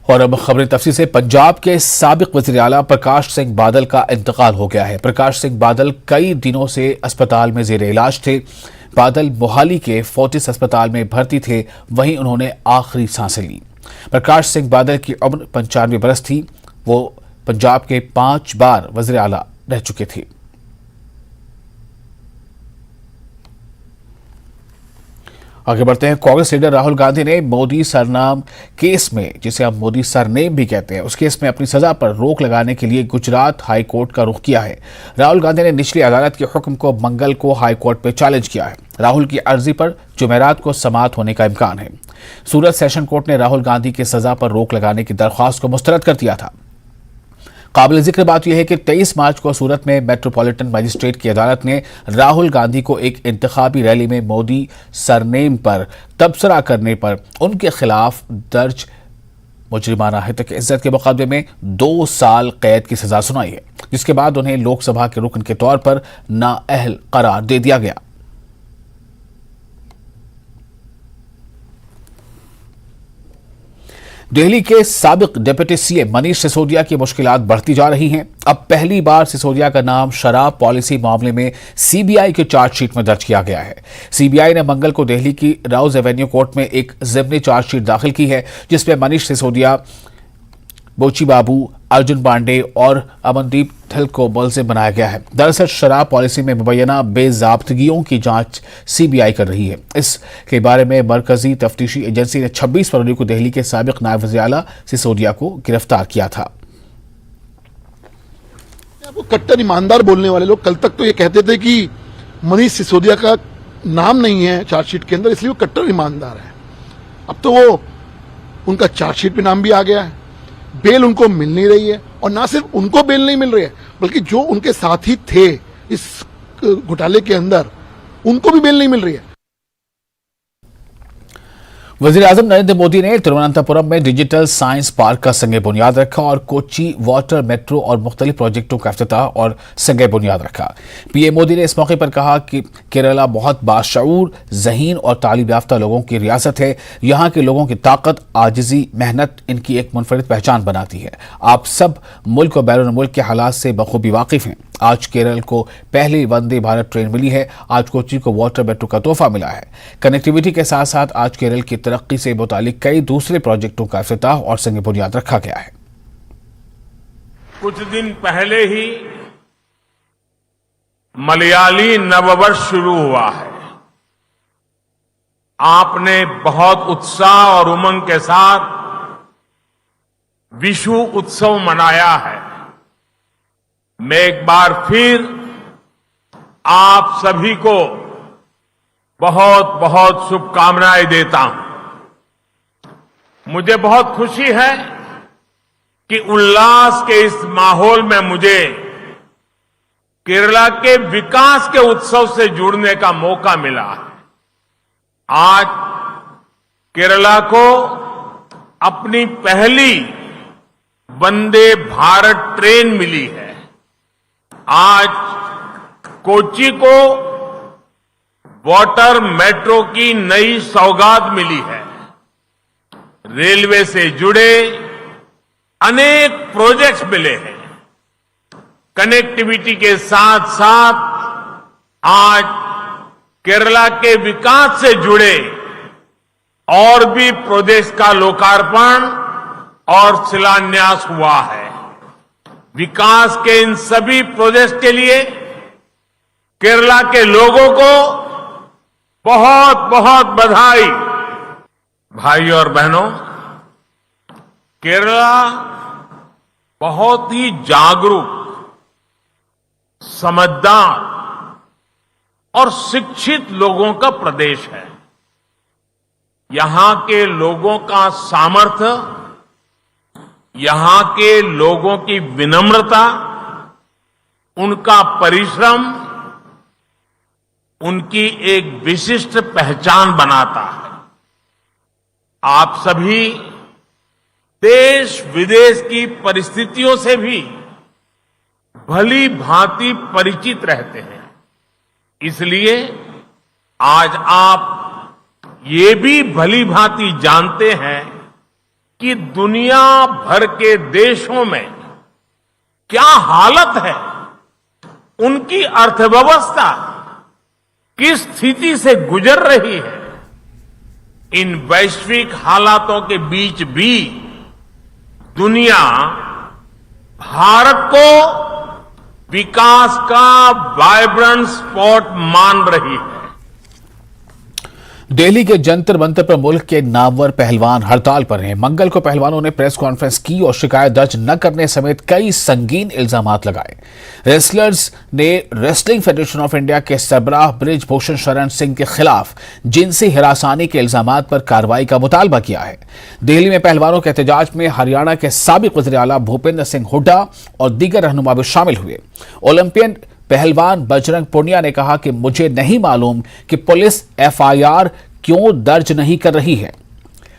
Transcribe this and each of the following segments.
और अब खबरें तफसील से। पंजाब के साबिक वज़ीर आला प्रकाश सिंह बादल का इंतकाल हो गया है। प्रकाश सिंह बादल कई दिनों से अस्पताल में जेर इलाज थे। बादल मोहाली के फोर्टिस अस्पताल में भर्ती थे, वहीं उन्होंने आखिरी सांसें ली। प्रकाश सिंह बादल की उम्र 95 बरस थी। वो पंजाब के 5 बार वज़ीर आला रह चुके थे। आगे बढ़ते हैं। कांग्रेस लीडर राहुल गांधी ने मोदी सरनाम केस में, जिसे हम मोदी सरनेम भी कहते हैं, उस केस में अपनी सजा पर रोक लगाने के लिए गुजरात हाई कोर्ट का रुख किया है। राहुल गांधी ने निचली अदालत के हुक्म को मंगल को हाई कोर्ट में चैलेंज किया है। राहुल की अर्जी पर जुमेरात को समाअत होने का इम्कान है। सूरत सेशन कोर्ट ने राहुल गांधी की सजा पर रोक लगाने की दरख्वास्त को मुस्तरद कर दिया था। काबिल जिक्र बात यह है कि 23 मार्च को सूरत में मेट्रोपॉलिटन मजिस्ट्रेट की अदालत ने राहुल गांधी को एक इंतखाबी रैली में मोदी सरनेम पर तबसरा करने पर उनके खिलाफ दर्ज मुजरिमाना हितक इज्जत के मुकदमे में 2 साल कैद की सजा सुनाई है, जिसके बाद उन्हें लोकसभा के रुकन के तौर पर नाअहल करार दे दिया गया। दिल्ली के साबिक डिप्टी सीएम मनीष सिसोदिया की मुश्किलात बढ़ती जा रही हैं। अब पहली बार सिसोदिया का नाम शराब पॉलिसी मामले में सीबीआई के चार्जशीट में दर्ज किया गया है। सीबीआई ने मंगल को दिल्ली की राउज एवेन्यू कोर्ट में एक ज़िमनी चार्जशीट दाखिल की है, जिसमें मनीष सिसोदिया, बोची बाबू, अर्जुन पांडे और अमनदीप थिल को मुलजिम बनाया गया है। दरअसल शराब पॉलिसी में मुबैना बेज़ाब्तगियों की जांच सीबीआई कर रही है। इसके बारे में मरकजी तफ्तीशी एजेंसी ने 26 फरवरी को दिल्ली के साबिक नायब वज़ीर आला सिसोदिया को गिरफ्तार किया था। वो कट्टर ईमानदार बोलने वाले लोग कल तक तो ये कहते थे कि मनीष सिसोदिया का नाम नहीं है चार्जशीट के अंदर, इसलिए वो कट्टर ईमानदार है। अब तो वो उनका चार्जशीट में नाम भी आ गया है। बेल उनको मिल नहीं रही है, और ना सिर्फ उनको बेल नहीं मिल रही है, बल्कि जो उनके साथी थे इस घोटाले के अंदर, उनको भी बेल नहीं मिल रही है। वज़ीर आज़म नरेंद्र मोदी ने तिरुवनंतपुरम में डिजिटल साइंस पार्क का संग बुनियाद रखा और कोच्चि वाटर मेट्रो और मुख्तलिफ प्रोजेक्टों का इफ्तिताह और संग बुनियाद रखा। पीएम मोदी ने इस मौके पर कहा कि केरला बहुत बाशऊर, ज़हीन और तालीम याफ्ता लोगों की रियासत है। यहाँ के लोगों की ताकत, आजिज़ी, मेहनत इनकी एक मुनफरिद पहचान बनाती है। आप सब मुल्क और बैरून मुल्क के हालात से बखूबी वाकिफ हैं। आज केरल को पहली वंदे भारत ट्रेन मिली है। आज कोच्चि को वाटर मेट्रो का तोहफा मिला है। कनेक्टिविटी के साथ साथ आज केरल की तरक्की से मुतालिक कई दूसरे प्रोजेक्टों का इफ्तिताह और संग बुनियाद रखा गया है। कुछ दिन पहले ही मलयाली नववर्ष शुरू हुआ है। आपने बहुत उत्साह और उमंग के साथ विशु उत्सव मनाया है। मैं एक बार फिर आप सभी को बहुत बहुत शुभकामनाएं देता हूं। मुझे बहुत खुशी है कि उल्लास के इस माहौल में मुझे केरला के विकास के उत्सव से जुड़ने का मौका मिला है। आज केरला को अपनी पहली वंदे भारत ट्रेन मिली है। आज कोच्चि को वाटर मेट्रो की नई सौगात मिली है। रेलवे से जुड़े अनेक प्रोजेक्ट्स मिले हैं। कनेक्टिविटी के साथ साथ आज केरला के विकास से जुड़े और भी प्रोजेक्ट्स का लोकार्पण और शिलान्यास हुआ है। विकास के इन सभी प्रोजेक्ट्स के लिए केरला के लोगों को बहुत बहुत बधाई। भाइयों और बहनों, केरला बहुत ही जागरूक, समझदार और शिक्षित लोगों का प्रदेश है। यहां के लोगों का सामर्थ्य, यहां के लोगों की विनम्रता, उनका परिश्रम उनकी एक विशिष्ट पहचान बनाता है। आप सभी देश विदेश की परिस्थितियों से भी भली भांति परिचित रहते हैं। इसलिए आज आप ये भी भली भांति जानते हैं कि दुनिया भर के देशों में क्या हालत है, उनकी अर्थव्यवस्था किस स्थिति से गुजर रही है, इन वैश्विक हालातों के बीच भी दुनिया भारत को विकास का वाइब्रेंट स्पॉट मान रही है। दिल्ली के जंतर मंतर पर मुल्क के नामवर पहलवान हड़ताल पर हैं। मंगल को पहलवानों ने प्रेस कॉन्फ्रेंस की और शिकायत दर्ज न करने समेत कई संगीन इल्जामात लगाए। रेसलर्स ने रेसलिंग फेडरेशन ऑफ इंडिया के सरबराह बृज भूषण शरण सिंह के खिलाफ जिनसी हिरासानी के इल्जामात पर कार्रवाई का मुतालबा किया है। दिल्ली में पहलवानों के एहतजाज में हरियाणा के साबिक वज़ीर-ए-आला भूपेंद्र सिंह हुड्डा और दीगर रहनुमा भी शामिल हुए। ओलंपियन पहलवान बजरंग पुनिया ने कहा कि मुझे नहीं मालूम कि पुलिस एफआईआर क्यों दर्ज नहीं कर रही है।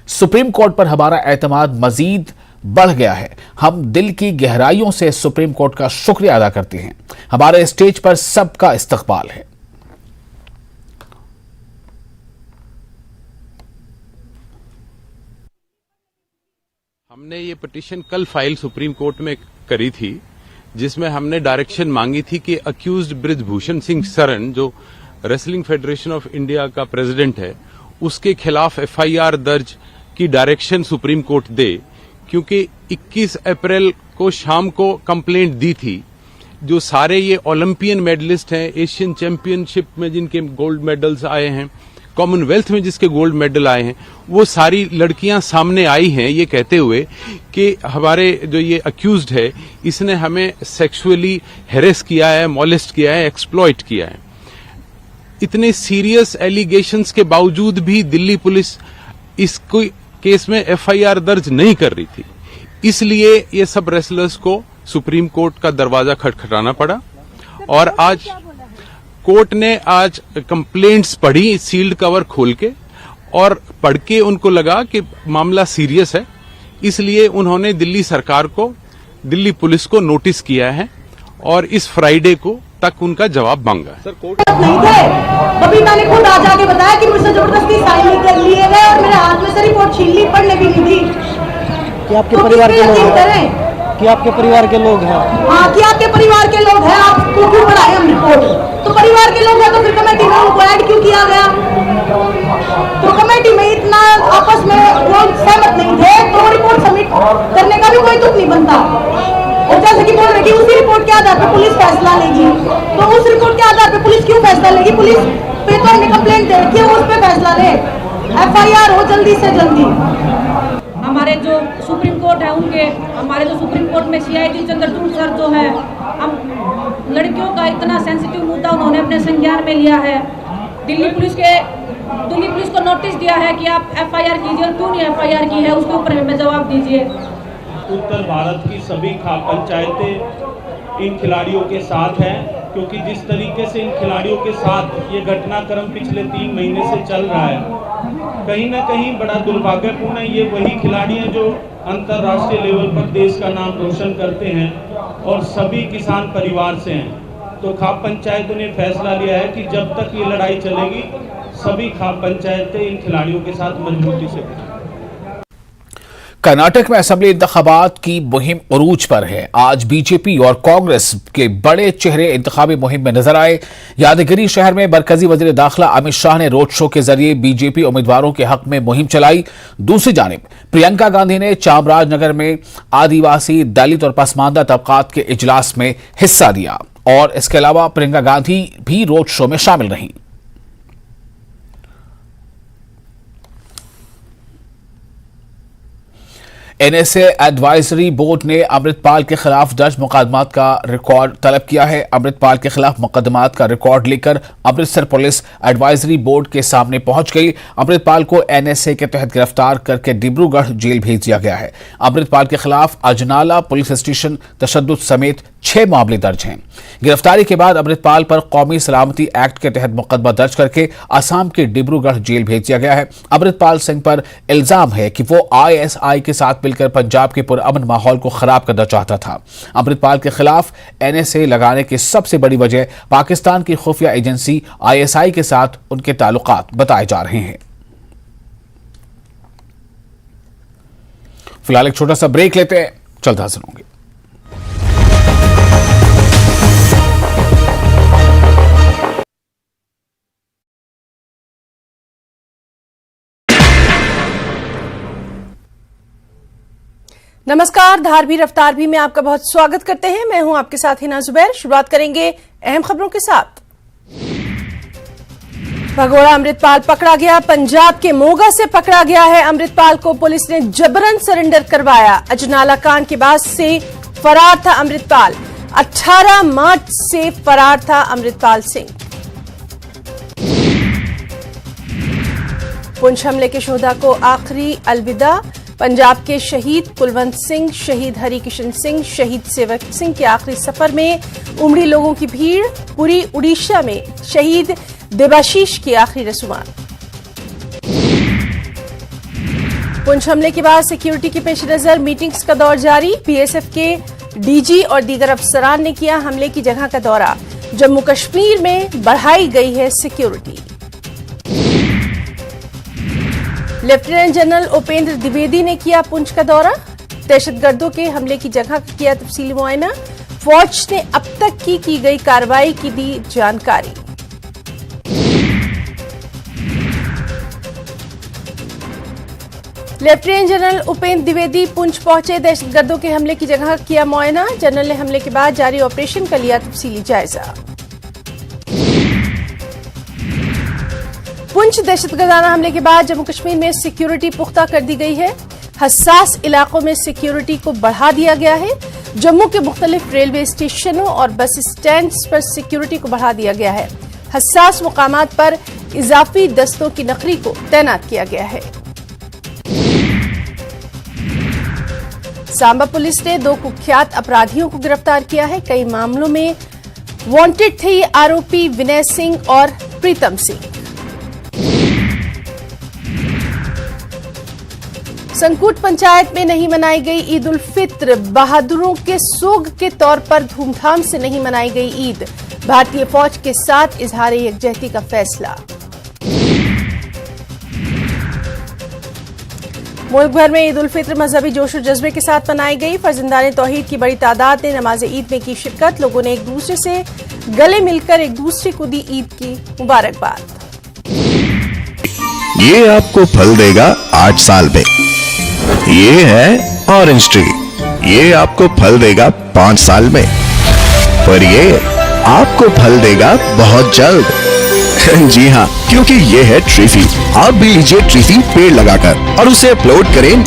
सुप्रीम कोर्ट पर हमारा एतमाद मजीद बढ़ गया है। हम दिल की गहराइयों से सुप्रीम कोर्ट का शुक्रिया अदा करते हैं। हमारे स्टेज पर सबका इस्तकबाल है। हमने ये पिटीशन कल फाइल सुप्रीम कोर्ट में करी थी, जिसमें हमने डायरेक्शन मांगी थी कि अक्यूज्ड बृजभूषण सिंह शरण, जो रेसलिंग फेडरेशन ऑफ इंडिया का प्रेसिडेंट है, उसके खिलाफ एफआईआर दर्ज की डायरेक्शन सुप्रीम कोर्ट दे, क्योंकि 21 अप्रैल को शाम को कंप्लेंट दी थी। जो सारे ये ओलंपियन मेडलिस्ट हैं, एशियन चैंपियनशिप में जिनके गोल्ड मेडल्स आए हैं, कॉमनवेल्थ में जिसके गोल्ड मेडल आए हैं, वो सारी लड़कियां सामने आई हैं ये कहते हुए कि हमारे जो ये अक्यूज्ड है, इसने हमें सेक्सुअली हेरेस किया है, मॉलेस्ट किया है, एक्सप्लॉइट किया है। इतने सीरियस एलिगेशंस के बावजूद भी दिल्ली पुलिस इस केस में एफआईआर दर्ज नहीं कर रही थी। इसलिए ये सब रेसलर्स को सुप्रीम कोर्ट का दरवाजा खटखटाना पड़ा और आज कोर्ट ने आज कंप्लेंट्स पढ़ी सील्ड कवर खोल के, और पढ़ के उनको लगा कि मामला सीरियस है, इसलिए उन्होंने दिल्ली सरकार को, दिल्ली पुलिस को नोटिस किया है और इस फ्राइडे को तक उनका जवाब मांगा है। नहीं थे, अभी मैंने खुद आज आके बताया कि मुझसे जबरदस्ती साइन कर लिए गए और मेरे हाथ में से रिपोर्ट छीन ली, पढ़ने भी नहीं दी। कि आपके परिवार के लोग हैं? कि आपके परिवार के लोग हैं? हाँ, कि आपके परिवार के लोग हैं। आप क्यों पढ़ाए हम रिपोर्ट? तो परिवार के लोग हैं तो फिर कमेटी में उनको ऐड क्यों किया गया? तो कमेटी में इतना आपस में लोग सहमत नहीं थे तो रिपोर्ट सबमिट करने का भी कोई तुक नहीं बनता। और जैसे कि बोल रहे कि उसी रिपोर्ट के आधार पर पुलिस फैसला लेगी, तो उस रिपोर्ट के आधार पर पुलिस क्यों फैसला लेगी? पुलिस पे तो हमने कंप्लेंट दे रखी है, उस पर फैसला ले, एफआईआर हो जल्दी से जल्दी। हमारे जो सुप्रीम कोर्ट है उनके, हमारे जो सुप्रीम कोर्ट में सीआईडी चंद्रचूड़ सर जो है, हम लड़कियों का इतना सेंसिटिव मुद्दा उन्होंने अपने संज्ञान में लिया है। दिल्ली पुलिस को नोटिस दिया है कि आप एफआईआर कीजिए, और क्यों नहीं एफआईआर की है उसके ऊपर हमें जवाब दीजिए। उत्तर भारत की सभी खाप पंचायतें इन खिलाड़ियों के साथ हैं, क्योंकि जिस तरीके से इन खिलाड़ियों के साथ ये घटनाक्रम पिछले 3 महीने से चल रहा है, कहीं ना कहीं बड़ा दुर्भाग्यपूर्ण है। ये वही खिलाड़ी हैं जो अंतर्राष्ट्रीय लेवल पर देश का नाम रोशन करते हैं और सभी किसान परिवार से हैं। तो खाप पंचायतों ने फैसला लिया है कि जब तक ये लड़ाई चलेगी, सभी खाप पंचायतें इन खिलाड़ियों के साथ मजबूती से। कर्नाटक में असेंबली इंतखाबात की मुहिम उरूज पर है। आज बीजेपी और कांग्रेस के बड़े चेहरे इंतखाबी मुहिम में नजर आए। यादगिरी शहर में मरकजी वजीर दाखिला अमित शाह ने रोड शो के जरिए बीजेपी उम्मीदवारों के हक में मुहिम चलाई। दूसरी जानिब प्रियंका गांधी ने चामराजनगर में आदिवासी, दलित और पसमानदा तबकात के इजलास में हिस्सा लिया और इसके अलावा प्रियंका गांधी भी रोड शो में शामिल रहीं। एनएसए एडवाइजरी बोर्ड ने अमृतपाल के खिलाफ दर्ज मुकदमात का रिकॉर्ड तलब किया है। अमृतपाल के खिलाफ मुकदमात का रिकॉर्ड लेकर अमृतसर पुलिस एडवाइजरी बोर्ड के सामने पहुंच गई। अमृतपाल को एनएसए के तहत गिरफ्तार करके डिब्रूगढ़ जेल भेज दिया गया है। अमृतपाल के खिलाफ अजनाला पुलिस स्टेशन तशद्दुद समेत 6 मामले दर्ज हैं। गिरफ्तारी के बाद अमृतपाल पर कौमी सलामती एक्ट के तहत मुकदमा दर्ज करके असम के डिब्रूगढ़ जेल भेज दिया गया है। अमृतपाल सिंह पर इल्जाम है कि वो आईएसआई के साथ मिलकर पंजाब के पुरअमन माहौल को खराब करना चाहता था। अमृतपाल के खिलाफ एनएसए लगाने की सबसे बड़ी वजह पाकिस्तान की खुफिया एजेंसी आईएसआई के साथ उनके ताल्लुकात बताए जा रहे हैं। फिलहाल एक छोटा सा ब्रेक लेते हैं, जल्द हाजिर होंगे। नमस्कार, धारवी रफ्तार भी में आपका बहुत स्वागत करते हैं। मैं हूं आपके साथ हिना जुबैर। शुरुआत करेंगे अहम खबरों के साथ। भगोड़ा अमृतपाल पकड़ा गया। पंजाब के मोगा से पकड़ा गया है अमृतपाल को पुलिस ने जबरन सरेंडर करवाया। अजनाला कांड के बाद से फरार था अमृतपाल। 18 मार्च से फरार था अमृतपाल सिंह। पुंछ हमले के शोधा को आखिरी अलविदा। पंजाब के शहीद कुलवंत सिंह, शहीद हरिकिशन सिंह, शहीद सेवक सिंह के आखिरी सफर में उमड़ी लोगों की भीड़। पूरी उड़ीसा में शहीद देबाशीष की आखिरी रसूमात। पुंछ हमले के बाद सिक्योरिटी के पेश नजर मीटिंग्स का दौर जारी। बीएसएफ के डीजी और दीगर अफसरान ने किया हमले की जगह का दौरा। जम्मू कश्मीर में बढ़ाई गई है security. Lieutenant general Upendra Dwivedi ने किया पुंछ का दौरा। दहशतगर्दों के हमले की जगह का किया तफसीली मुआयना। फौज ने अब तक की गई कार्रवाई की दी जानकारी। लेफ्टिनेंट जनरल उपेंद्र द्विवेदी पुंछ पहुंचे। दहशतगर्दों के हमले की जगह का किया मुआयना। जनरल ने हमले के बाद जारी ऑपरेशन का लिया तफसीली जायजा। पुंछ दहशतगर्दाना हमले के बाद जम्मू कश्मीर में सिक्योरिटी पुख्ता कर दी गई है। हसास इलाकों में सिक्योरिटी को बढ़ा दिया गया है। जम्मू के मुख्तलिफ रेलवे स्टेशनों और बस स्टैंड्स पर सिक्योरिटी को बढ़ा दिया गया है। हसास मुकामात पर इजाफी दस्तों की नफरी को तैनात किया गया है। सांबा पुलिस ने 2 कुख्यात अपराधियों को गिरफ्तार किया है। कई मामलों में वांटेड थे ये आरोपी विनय सिंह और प्रीतम सिंह। संकूट पंचायत में नहीं मनाई गई ईद उल फित्र। बहादुरों के सोग के तौर पर धूमधाम से नहीं मनाई गई ईद। भारतीय फौज के साथ इजहार यकजहती का फैसला। मुल्क भर में ईद उल फित्र मजहबी जोश और जज्बे के साथ मनाई गई। फर्जंदान तौहीद की बड़ी तादाद ने नमाज ईद में की शिरकत। लोगों ने एक दूसरे से गले मिलकर एक दूसरे को दी ईद की मुबारकबाद। ये आपको फल देगा 8 साल में। ये है ऑरेंज ट्री। ये आपको फल देगा 5 साल में, पर ये आपको फल देगा बहुत जल्द। जी हाँ, क्योंकि ये है ट्रीफी। आप भी लीजिए ट्रीफी पेड़ लगाकर और उसे अपलोड करें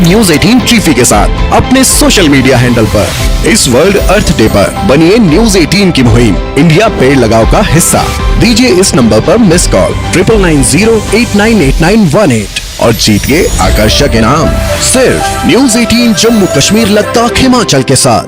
#News18 ट्रीफी के साथ अपने सोशल मीडिया हैंडल पर। इस वर्ल्ड अर्थ डे पर बनिए News 18 की मुहिम इंडिया पेड़ लगाओ का हिस्सा। दीजिए इस नंबर पर मिस कॉल 9990898918 और जीतिए आकर्षक इनाम सिर्फ News 18 जम्मू कश्मीर लद्दाख हिमाचल के साथ।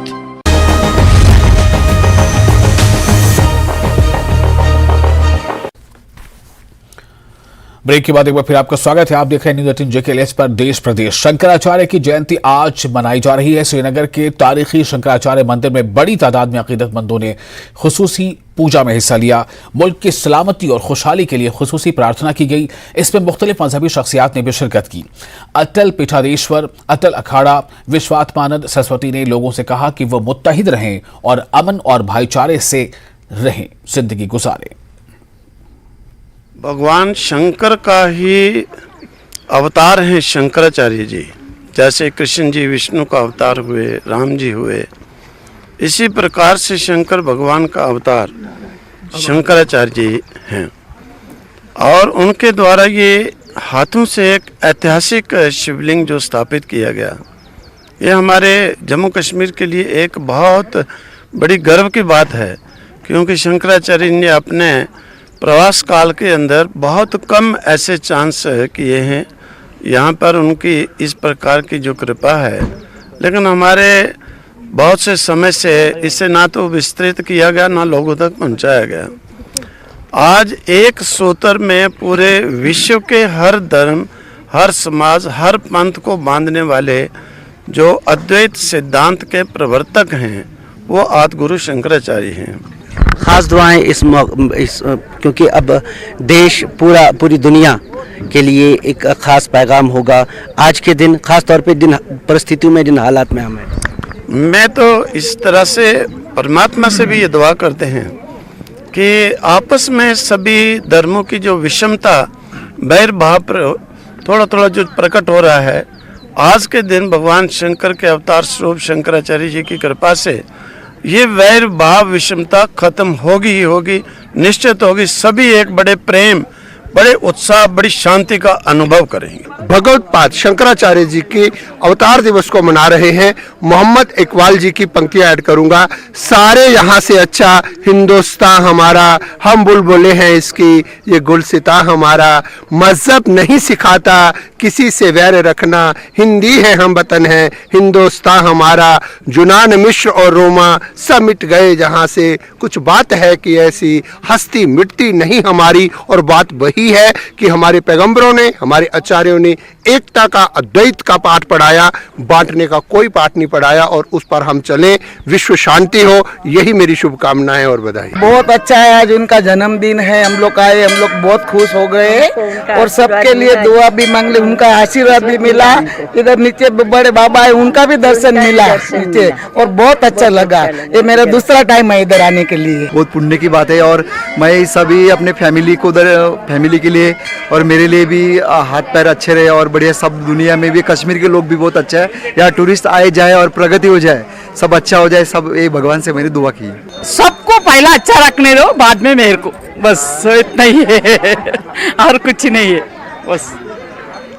ब्रेक के बाद एक बार फिर आपका स्वागत है। आप देख रहे हैं न्यूज़ 18 JKLS पर देश प्रदेश। शंकराचार्य की जयंती आज मनाई जा रही है। श्रीनगर के तारीखी शंकराचार्य मंदिर में बड़ी तादाद में अकीदतमंदों ने खुसूसी पूजा में हिस्सा लिया। मुल्क की सलामती और खुशहाली के लिए खुसूसी प्रार्थना की गई। इसमें मुख्तलिफ मजहबी शख्सियात ने भी शिरकत की। अटल पीठाधीश्वर, अटल अखाड़ा, विश्वात्मानंद सरस्वती ने लोगों से कहा कि वो मुत्तहिद रहें और अमन और भाईचारे से रहें, जिंदगी गुजारें। भगवान शंकर का ही अवतार हैं शंकराचार्य जी। जैसे कृष्ण जी विष्णु का अवतार हुए, राम जी हुए, इसी प्रकार से शंकर भगवान का अवतार शंकराचार्य जी हैं। और उनके द्वारा ये हाथों से एक ऐतिहासिक शिवलिंग जो स्थापित किया गया, ये हमारे जम्मू कश्मीर के लिए एक बहुत बड़ी गर्व की बात है। क्योंकि शंकराचार्य ने अपने प्रवास काल के अंदर बहुत कम ऐसे चांस किए हैं यहाँ पर उनकी इस प्रकार की जो कृपा है। लेकिन हमारे बहुत से समय से इसे ना तो विस्तृत किया गया, ना लोगों तक पहुँचाया गया। आज एक सूत्र में पूरे विश्व के हर धर्म, हर समाज, हर पंथ को बांधने वाले जो अद्वैत सिद्धांत के प्रवर्तक हैं, वो आदिगुरु शंकराचार्य हैं। ख़ास दुआएं इस क्योंकि अब देश पूरी दुनिया के लिए एक ख़ास पैगाम होगा आज के दिन, ख़ास तौर पे जिन परिस्थितियों में, जिन हालात में हमें। मैं तो इस तरह से परमात्मा से भी ये दुआ करते हैं कि आपस में सभी धर्मों की जो विषमता, बैर भाव थोड़ा थोड़ा जो प्रकट हो रहा है, आज के दिन भगवान शंकर के अवतार स्वरूप शंकराचार्य जी की कृपा से ये वैर भाव विषमता खत्म होगी ही होगी, निश्चित होगी। सभी एक बड़े प्रेम, बड़े उत्साह, बड़ी शांति का अनुभव करेंगे। भगवत्पाद शंकराचार्य जी के अवतार दिवस को मना रहे हैं। मोहम्मद इकबाल जी की पंक्तियां ऐड करूंगा। सारे यहाँ से अच्छा हिंदुस्तान हमारा, हम बुलबुलें हैं इसकी, ये गुलसिता हमारा। मजहब नहीं सिखाता किसी से वैर रखना, हिंदी है हम वतन है हिंदुस्तान हमारा। जुनान मिश्र और रोमा सब मिट गए जहाँ से, कुछ बात है कि ऐसी हस्ती मिटती नहीं हमारी। और बात वही है कि हमारे पैगंबरों ने, हमारे आचार्यों ने एकता का, अद्वैत का पाठ पढ़ाया, बांटने का कोई पाठ नहीं पढ़ाया, और उस पर हम चलें। विश्व शांति हो, यही मेरी शुभकामनाएं और बधाई। बहुत अच्छा है, आज उनका जन्मदिन है, हम लोग आए, हम लोग बहुत खुश हो गए और सबके लिए दुआ भी मांग ली, उनका आशीर्वाद भी मिला। इधर नीचे बड़े बाबा है, उनका भी दर्शन मिला नीचे, और बहुत अच्छा लगा। ये मेरा दूसरा टाइम है इधर आने के लिए। बहुत पुण्य की बात है, और मैं सभी अपने फैमिली को उधर, फैमिली के लिए और मेरे लिए भी हाथ पैर अच्छे रहे और बढ़िया, सब दुनिया में भी कश्मीर के लोग भी बहुत अच्छा है, यहाँ टूरिस्ट आए जाए और प्रगति हो जाए, सब अच्छा हो जाए, सब ये भगवान से मेरी दुआ की है। सबको पहला अच्छा रखने दो, बाद में मेरे को, बस इतना ही है और कुछ नहीं है। बस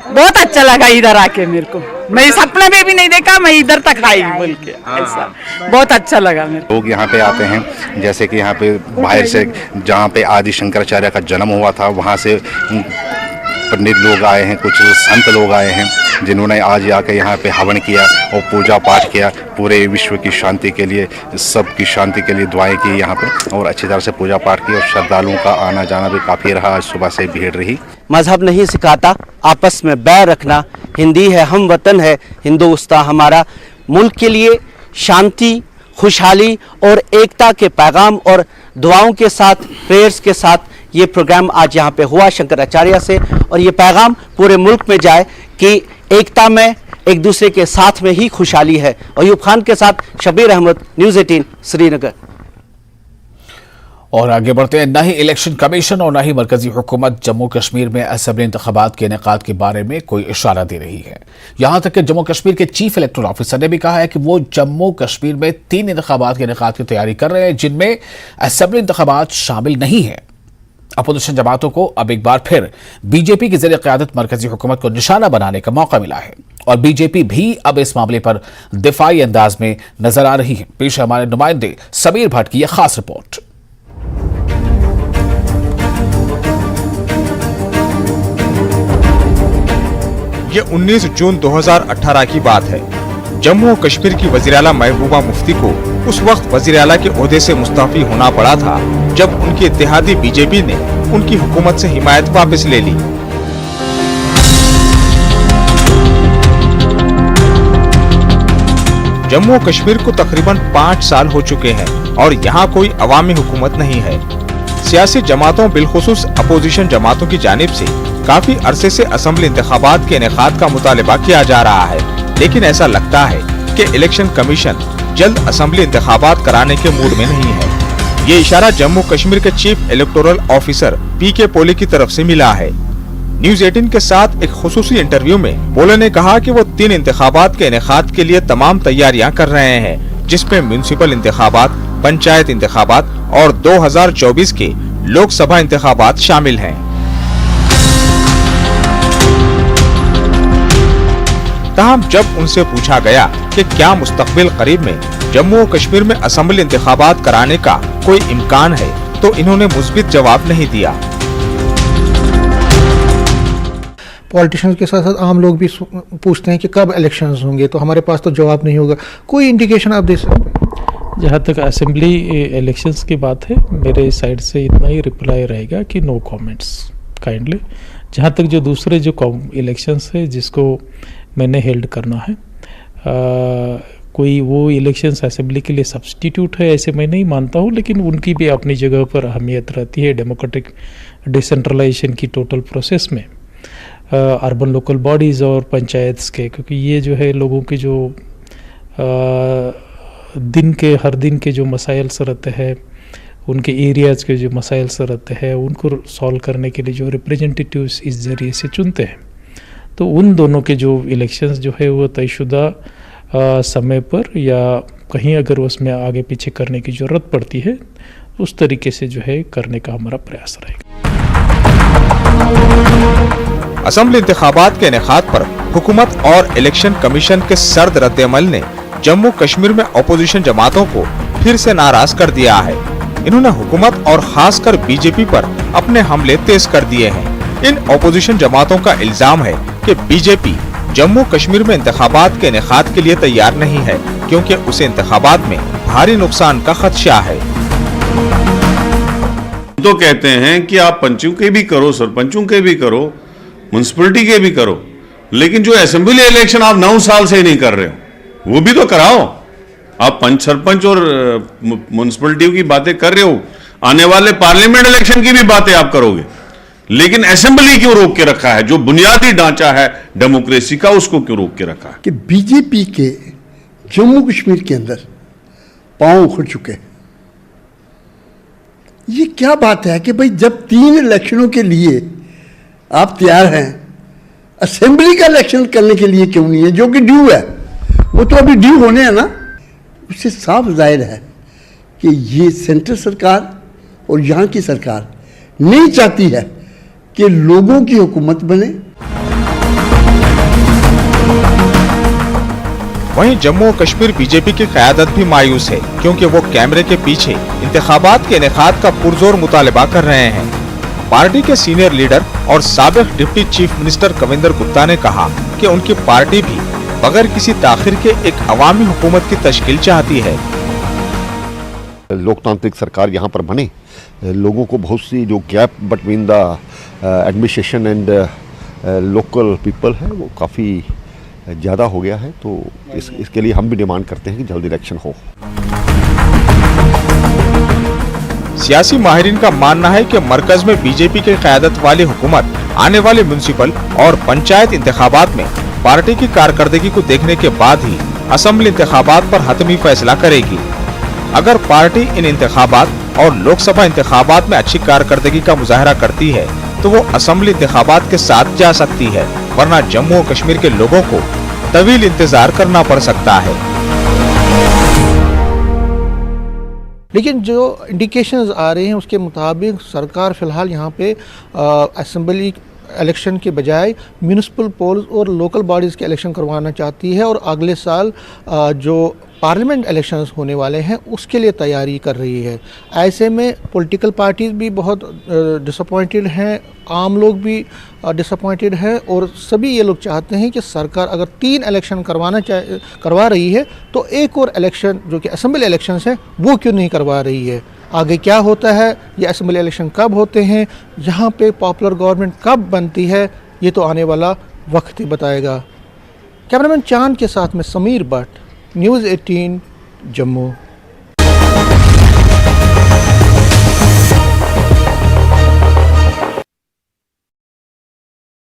बहुत अच्छा लगा इधर आके मेरे को, मैं सपने में भी नहीं देखा मैं इधर तक आई बोल के, ऐसा बहुत अच्छा लगा मेरे को। लोग यहाँ पे आते हैं, जैसे कि यहाँ पे बाहर से, जहाँ पे आदि शंकराचार्य का जन्म हुआ था, वहाँ से पंडित लोग आए हैं, कुछ संत लोग आए हैं, जिन्होंने आज आके यहाँ पे हवन किया और पूजा पाठ किया, पूरे विश्व की शांति के लिए, सबकी शांति के लिए दुआएं की यहाँ पे, और अच्छी तरह से पूजा पाठ की। और श्रद्धालुओं का आना जाना भी काफ़ी रहा, आज सुबह से भीड़ रही। मजहब नहीं सिखाता आपस में बैर रखना, हिंदी है हम वतन है हिंदुस्तान हमारा। मुल्क के लिए शांति, खुशहाली और एकता के पैगाम और दुआओं के साथ, प्रेयर्स के साथ ये प्रोग्राम आज यहाँ पे हुआ शंकराचार्य से, और ये पैगाम पूरे मुल्क में जाए कि एकता में, एक दूसरे के साथ में ही खुशहाली है। अयूब खान के साथ शबीर अहमद, न्यूज़ 18 श्रीनगर। और आगे बढ़ते हैं, न ही इलेक्शन कमीशन और न ही मरकजी हुकूमत जम्मू कश्मीर में असेंबली इंतखाबात के इनेकाद के बारे में कोई इशारा दे रही है। यहां तक कि जम्मू कश्मीर के चीफ इलेक्टोरल ऑफिसर ने भी कहा है कि वो जम्मू कश्मीर में 3 इंतखाबात के इनेकाद की तैयारी कर रहे हैं, जिनमें असेंबली इंतखाबात शामिल नहीं है। अपोजिशन जमातों को अब एक बार फिर बीजेपी की ज़रिए क़यादत मरकजी हुकूमत को निशाना बनाने का मौका मिला है, और बीजेपी भी अब इस मामले पर दिफाई अंदाज में नजर आ रही है। पेश है हमारे नुमाइंदे समीर भट्ट की यह खास रिपोर्ट। ये 19 जून 2018 की बात है। जम्मू और कश्मीर की वज़ीर आला महबूबा मुफ्ती को उस वक्त वज़ीर आला के ओहदे से मुस्तफी होना पड़ा था जब उनकी इत्तेहादी बीजेपी ने उनकी हुकूमत से हिमायत वापस ले ली। जम्मू और कश्मीर को तकरीबन 5 साल हो चुके हैं और यहाँ कोई अवामी हुकूमत नहीं है। सियासी जमातों, बिलखुसूस अपोजिशन जमातों की जानिब से काफी अरसे से असेंबली इंतखाबात के इनेकाद का मुतालिबा किया जा रहा है, लेकिन ऐसा लगता है कि इलेक्शन कमीशन जल्द असेंबली इंतखाबात कराने के मूड में नहीं है। ये इशारा जम्मू कश्मीर के चीफ इलेक्टोरल ऑफिसर पीके पोली की तरफ से मिला है। न्यूज़ 18 के साथ एक खुसूसी इंटरव्यू में पोले ने कहा कि वो 3 इंतखाबात के इनेकाद के लिए तमाम तैयारियां कर रहे हैं, जिसमें म्युनिसिपल इंतखाबात, पंचायत इंतखाबात और 2024 के लोकसभा इंतखाबात शामिल हैं। ताहम जब उनसे पूछा गया कि क्या मुस्तकबिल करीब में जम्मू और कश्मीर में असेंबली इंतखाबात कराने का कोई इम्कान है, तो इन्होंने मुस्बित जवाब नहीं दिया। पॉलिटिशियंस के साथ साथ आम लोग भी पूछते हैं कि कब इलेक्शंस होंगे, तो हमारे पास तो जवाब नहीं होगा। कोई इंडिकेशन आप दे सकते हैं? जहाँ तक असेंबली इलेक्शंस की बात है, मेरे साइड से इतना ही रिप्लाई रहेगा कि नो कमेंट्स काइंडली। जहाँ तक जो दूसरे जो इलेक्शंस है जिसको मैंने हेल्ड करना है, कोई वो इलेक्शंस असेंबली के लिए सब्स्टिट्यूट है ऐसे मैं नहीं मानता हूँ, लेकिन उनकी भी अपनी जगह पर अहमियत रहती है डेमोक्रेटिक डिसेंट्रलाइजेशन की टोटल प्रोसेस में, अर्बन लोकल बॉडीज़ और पंचायत्स के, क्योंकि ये जो है लोगों के जो हर दिन के जो मसाइल से रहते हैं, उनके एरियाज़ के जो मसाइल से रहते हैं, उनको सॉल्व करने के लिए जो रिप्रेजेंटेटिव्स इस ज़रिए से चुनते हैं, तो उन दोनों के जो इलेक्शंस जो है वो तयशुदा समय पर या कहीं अगर उसमें आगे पीछे करने की ज़रूरत पड़ती है उस तरीके से जो है करने का हमारा प्रयास रहेगा। असेंबली इंतखाबात के इनेकाद पर हुकूमत और इलेक्शन कमीशन के सर्द रद्द-ए-अमल ने जम्मू कश्मीर में अपोजिशन जमातों को फिर से नाराज कर दिया है। इन्होंने हुकूमत और खासकर बीजेपी पर अपने हमले तेज कर दिए हैं। इन अपोजिशन जमातों का इल्जाम है कि बीजेपी जम्मू कश्मीर में इंतखाबात के इनेकाद के लिए तैयार नहीं है, क्योंकि उसे इंतखाबात में भारी नुकसान का खदशा है। तो कहते हैं कि आप पंचों के भी करो, सरपंचों के भी करो, म्युनिसिपैलिटी के भी करो, लेकिन जो असेंबली इलेक्शन आप 9 साल से नहीं कर रहे हो वो भी तो कराओ। आप पंच, सरपंच और म्युनिसिपैलिटी की बातें कर रहे हो, आने वाले पार्लियामेंट इलेक्शन की भी बातें आप करोगे, लेकिन असेंबली क्यों रोक के रखा है? जो बुनियादी ढांचा है डेमोक्रेसी का, उसको क्यों रोक के रखा है? कि बीजेपी के जम्मू कश्मीर के अंदर पांव उखड़ चुके हैं। ये क्या बात है कि भाई जब 3 इलेक्शनों के लिए आप तैयार हैं, असेंबली का इलेक्शन करने के लिए क्यों नहीं है? जो कि ड्यू है, वो तो अभी ड्यू होने हैं ना। उससे साफ जाहिर है कि ये सेंट्रल सरकार और यहाँ की सरकार नहीं चाहती है कि लोगों की हुकूमत बने। वहीं जम्मू और कश्मीर बीजेपी की क़यादत भी मायूस है, क्योंकि वो कैमरे के पीछे इंतखाबात के इनेकाद का पुरजोर मुतालबा कर रहे हैं। पार्टी के सीनियर लीडर और साबिक deputy chief minister Kavinder Gupta ने कहा कि उनकी पार्टी भी बगैर किसी ताखिर के एक अवामी हुकूमत की तश्कील चाहती है। लोकतांत्रिक सरकार यहाँ पर बने, लोगों को बहुत सी जो gap between the administration and local people है वो काफ़ी ज़्यादा हो गया है, तो इसके लिए हम भी डिमांड करते हैं कि जल्द इलेक्शन हो। सियासी माहिरीन का मानना है कि मरकज में बीजेपी की क़यादत वाली हुकूमत आने वाले म्युनिसिपल और पंचायत इंतखाबात में पार्टी की कारकर्दगी को देखने के बाद ही असेंबली इंतखाबात पर हतमी फैसला करेगी। अगर पार्टी इन इंतखाबात और लोकसभा इंतखाबात में अच्छी कारकर्दगी का मुजाहरा करती है तो वो असेंबली इंतखाबात के साथ जा सकती है, वरना जम्मू और कश्मीर के लोगों को तवील इंतजार करना पड़ सकता है। लेकिन जो इंडिकेशंस आ रहे हैं उसके मुताबिक सरकार फ़िलहाल यहाँ पे असेंबली इलेक्शन के बजाय म्यूनिसिपल पोल्स और लोकल बॉडीज़ के इलेक्शन करवाना चाहती है, और अगले साल जो पार्लियामेंट इलेक्शंस होने वाले हैं उसके लिए तैयारी कर रही है। ऐसे में पॉलिटिकल पार्टीज़ भी बहुत डिसअपॉइंटेड हैं, आम लोग भी डिसअपॉइंटेड हैं, और सभी ये लोग चाहते हैं कि सरकार अगर 3 इलेक्शन करवा रही है तो एक और इलेक्शन जो कि असेंबली इलेक्शंस हैं वो क्यों नहीं करवा रही है। आगे क्या होता है, ये असेंबली इलेक्शन कब होते हैं, यहाँ पे पॉपुलर गवर्नमेंट कब बनती है, ये तो आने वाला वक्त ही बताएगा। कैमरामैन चांद के साथ में समीर भट्ट, न्यूज़ 18 जम्मू।